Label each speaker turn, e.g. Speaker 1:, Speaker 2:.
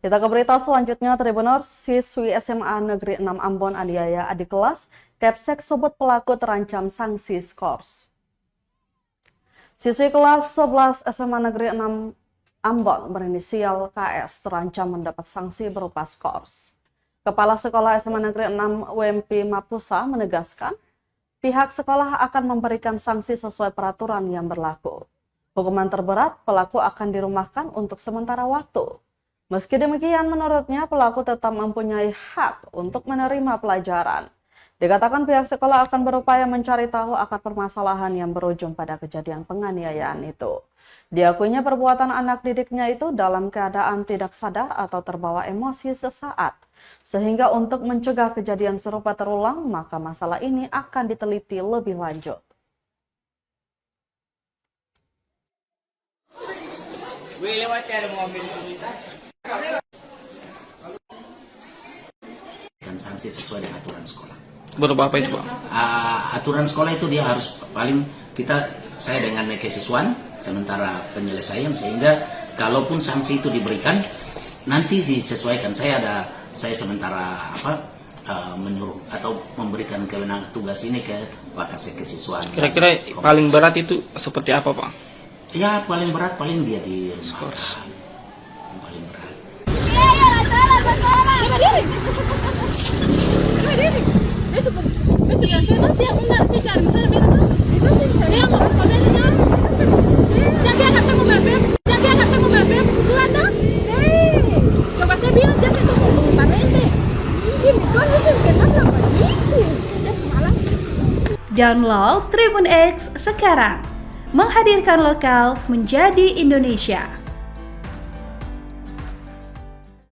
Speaker 1: Kita ke berita selanjutnya, Tribuners, siswi SMA Negeri 6 Ambon aniaya adik kelas, Kepsek sebut pelaku terancam sanksi skors. Siswi kelas 11 SMA Negeri 6 Ambon berinisial KS terancam mendapat sanksi berupa skors. Kepala Sekolah SMA Negeri 6 WMP Mapusa menegaskan, pihak sekolah akan memberikan sanksi sesuai peraturan yang berlaku. Hukuman terberat, pelaku akan dirumahkan untuk sementara waktu. Meski demikian, menurutnya pelaku tetap mempunyai hak untuk menerima pelajaran. Dikatakan pihak sekolah akan berupaya mencari tahu akar permasalahan yang berujung pada kejadian penganiayaan itu. Diakuinya perbuatan anak didiknya itu dalam keadaan tidak sadar atau terbawa emosi sesaat. Sehingga untuk mencegah kejadian serupa terulang, maka masalah ini akan diteliti lebih lanjut.
Speaker 2: Sanksi sesuai dengan aturan sekolah.
Speaker 3: Berupa apa itu, Pak?
Speaker 2: Aturan sekolah itu dia harus paling saya dengan kesiswaan sementara penyelesaian, sehingga kalaupun sanksi itu diberikan nanti disesuaikan. Saya sementara menyuruh atau memberikan kewenangan tugas ini ke Pak Kasih Kesiswaan.
Speaker 3: Kira-kira paling berat itu seperti apa, Pak?
Speaker 2: Ya paling berat paling dia dirumahkan. Yang paling berat.
Speaker 4: Download Tribun X sekarang, menghadirkan lokal menjadi Indonesia.